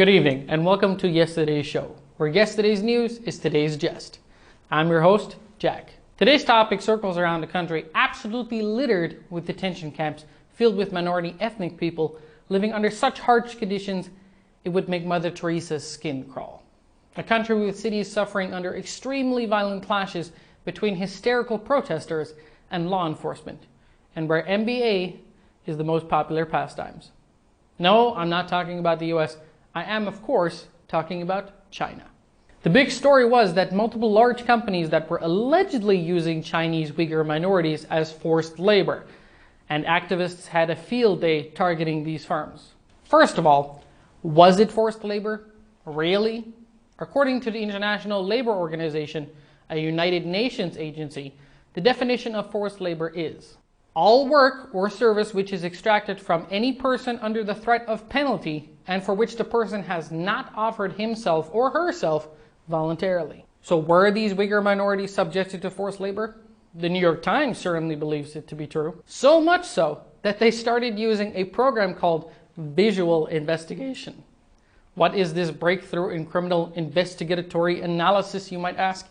Good evening and welcome to yesterday's show, where yesterday's news is today's jest. I'm your host, Jack. Today's topic circles around a country absolutely littered with detention camps filled with minority ethnic people living under such harsh conditions it would make Mother Teresa's skin crawl. A country with cities suffering under extremely violent clashes between hysterical protesters and law enforcement, and where NBA is the most popular pastimes. No, I'm not talking about the US. I am, of course, talking about China. The big story was that multiple large companies that were allegedly using Chinese Uyghur minorities as forced labor, and activists had a field day targeting these firms. First of all, was it forced labor? Really? According to the International Labor Organization, a United Nations agency, the definition of forced labor is all work or service which is extracted from any person under the threat of penalty and for which the person has not offered himself or herself voluntarily. So were these Uyghur minorities subjected to forced labor? The New York Times certainly believes it to be true. So much so that they started using a program called visual investigation. What is this breakthrough in criminal investigatory analysis, you might ask?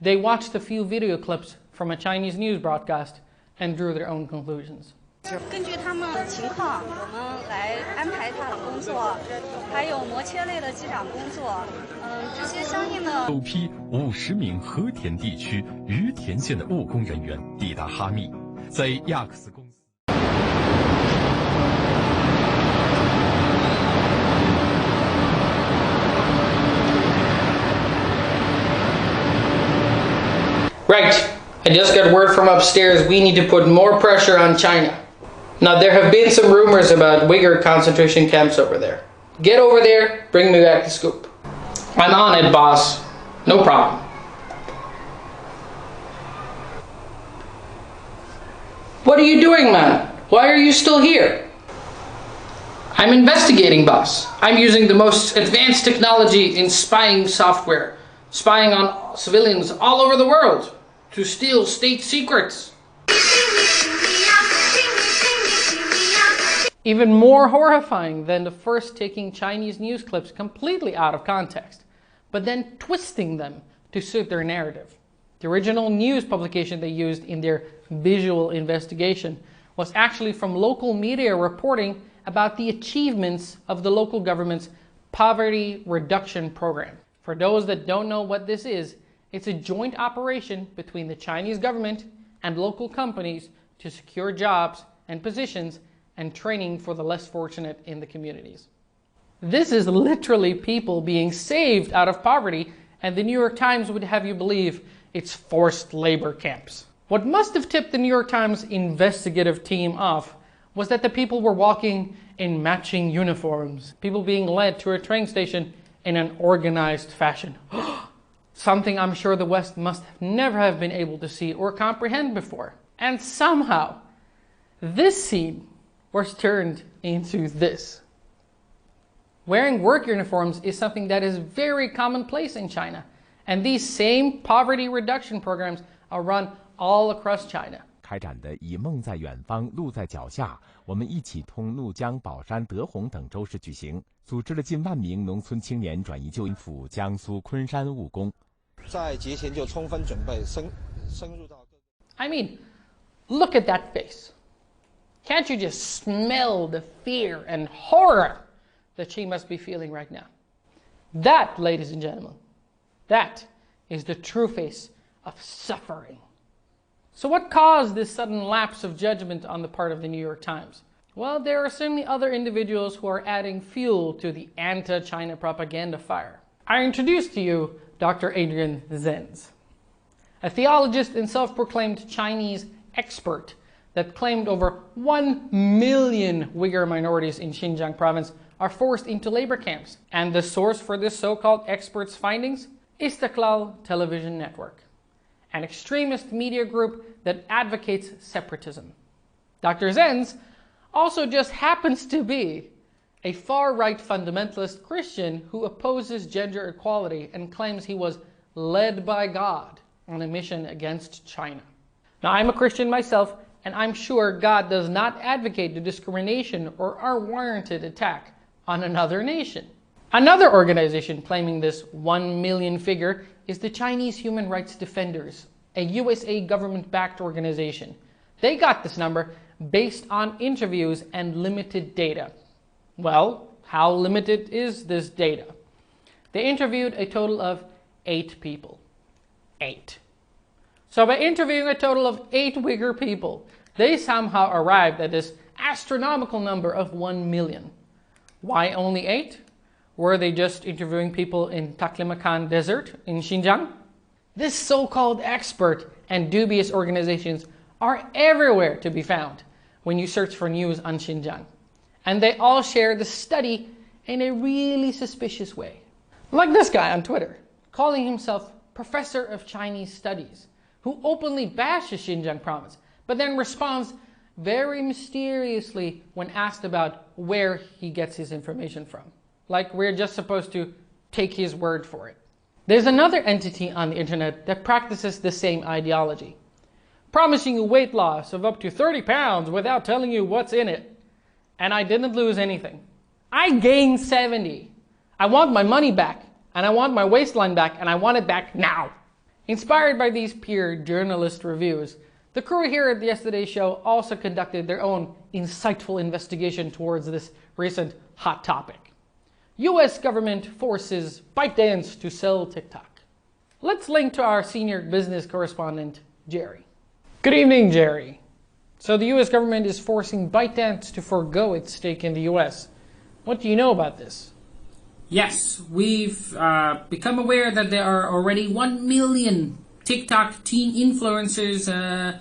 They watched a few video clips from a Chinese news broadcast and drew their own conclusions. 根据他们的情况，我们来安排他的工作，还有摩切类的机长工作，这些相应的。首批50名和田地区于田县的务工人员抵达哈密，在亚克斯公司。 Right, I just got word from upstairs we need to put more pressure on China. Now there have been some rumors about Uyghur concentration camps over there. Get over there, bring me back the scoop. I'm on it, boss. No problem. What are you doing, man? Why are you still here? I'm investigating, boss. I'm using the most advanced technology in spying software, spying on civilians all over the world to steal state secrets. Even more horrifying than the first taking Chinese news clips completely out of context, but then twisting them to suit their narrative. The original news publication they used in their visual investigation was actually from local media reporting about the achievements of the local government's poverty reduction program. For those that don't know what this is, it's a joint operation between the Chinese government and local companies to secure jobs and positions and training for the less fortunate in the communities. This is literally people being saved out of poverty, and the New York Times would have you believe it's forced labor camps. What must have tipped the New York Times investigative team off was that the people were walking in matching uniforms, people being led to a train station in an organized fashion. Something I'm sure the West must never have been able to see or comprehend before. And somehow, this scene was turned into this. Wearing work uniforms is something that is very commonplace in China, and these same poverty reduction programs are run all across China. 开展的以梦在远方，路在脚下，我们一起通怒江、宝山、德宏等州市举行，组织了近万名农村青年转移就业赴江苏昆山务工。在节前就充分准备，深入到。I mean, look at that face. Can't you just smell the fear and horror that she must be feeling right now? That, ladies and gentlemen, that is the true face of suffering. So what caused this sudden lapse of judgment on the part of the New York Times? Well, there are certainly other individuals who are adding fuel to the anti-China propaganda fire. I introduce to you Dr. Adrian Zens, a theologist and self-proclaimed Chinese expert that claimed over 1 million Uyghur minorities in Xinjiang province are forced into labor camps. And the source for this so-called expert's findings? Istiklal Television Network, an extremist media group that advocates separatism. Dr. Zens also just happens to be a far-right fundamentalist Christian who opposes gender equality and claims he was led by God on a mission against China. Now, I'm a Christian myself, and I'm sure God does not advocate the discrimination or unwarranted attack on another nation. Another organization claiming this 1 million figure is the Chinese Human Rights Defenders, a USA government-backed organization. They got this number based on interviews and limited data. Well, how limited is this data? They interviewed a total of 8 people. 8. So by interviewing a total of 8 Uyghur people, they somehow arrived at this astronomical number of 1 million. Why only 8? Were they just interviewing people in Taklamakan Desert in Xinjiang? This so-called expert and dubious organizations are everywhere to be found when you search for news on Xinjiang. And they all share the study in a really suspicious way. Like this guy on Twitter, calling himself Professor of Chinese Studies, who openly bashes Xinjiang province, but then responds very mysteriously when asked about where he gets his information from. Like we're just supposed to take his word for it. There's another entity on the internet that practices the same ideology, promising you weight loss of up to 30 pounds without telling you what's in it. And I didn't lose anything. I gained 70. I want my money back, and I want my waistline back, and I want it back now. Inspired by these peer journalist reviews, the crew here at the Yesterday Show also conducted their own insightful investigation towards this recent hot topic. US government forces ByteDance to sell TikTok. Let's link to our senior business correspondent, Jerry. Good evening, Jerry. So the US government is forcing ByteDance to forego its stake in the US. What do you know about this? Yes, we've become aware that there are already 1 million TikTok teen influencers,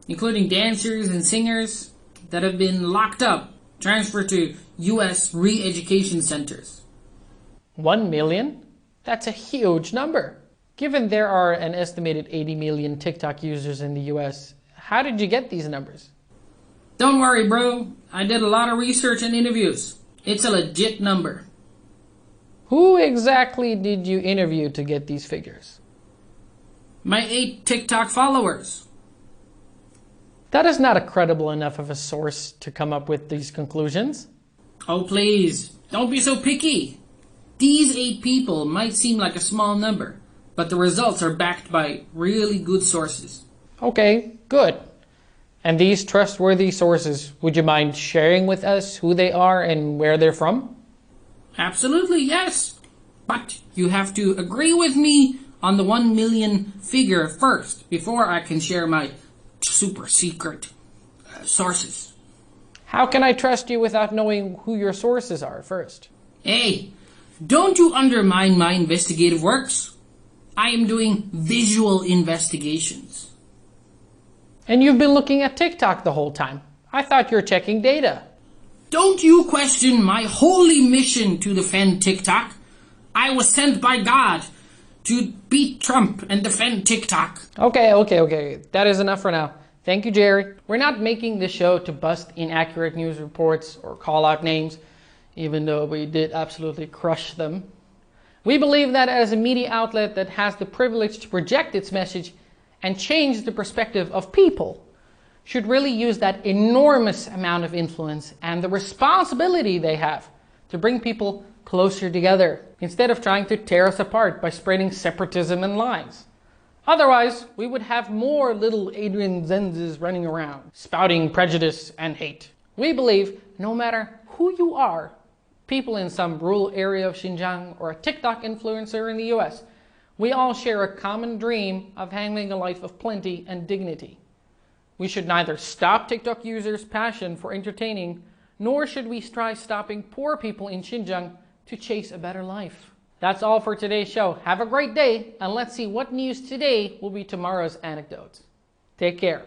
including dancers and singers, that have been locked up, transferred to U.S. re-education centers. 1 million? That's a huge number. Given there are an estimated 80 million TikTok users in the US, how did you get these numbers? Don't worry, bro. I did a lot of research and interviews. It's a legit number. Who exactly did you interview to get these figures? My 8 TikTok followers. That is not a credible enough of a source to come up with these conclusions. Oh, please. Don't be so picky. These 8 people might seem like a small number, but the results are backed by really good sources. Okay, good. And these trustworthy sources, would you mind sharing with us who they are and where they're from? Absolutely, yes. But you have to agree with me on the 1 million figure first before I can share my super secret sources. How can I trust you without knowing who your sources are first? Hey, don't you undermine my investigative works. I am doing visual investigations. And you've been looking at TikTok the whole time. I thought you were checking data. Don't you question my holy mission to defend TikTok. I was sent by God to beat Trump and defend TikTok. Okay. That is enough for now. Thank you, Jerry. We're not making this show to bust inaccurate news reports or call out names, even though we did absolutely crush them. We believe that as a media outlet that has the privilege to project its message and change the perspective of people, should really use that enormous amount of influence and the responsibility they have to bring people closer together, instead of trying to tear us apart by spreading separatism and lies. Otherwise, we would have more little Adrian Zenses running around, spouting prejudice and hate. We believe no matter who you are, people in some rural area of Xinjiang or a TikTok influencer in the US, we all share a common dream of having a life of plenty and dignity. We should neither stop TikTok users' passion for entertaining, nor should we try stopping poor people in Xinjiang to chase a better life. That's all for today's show. Have a great day, and let's see what news today will be tomorrow's anecdotes. Take care.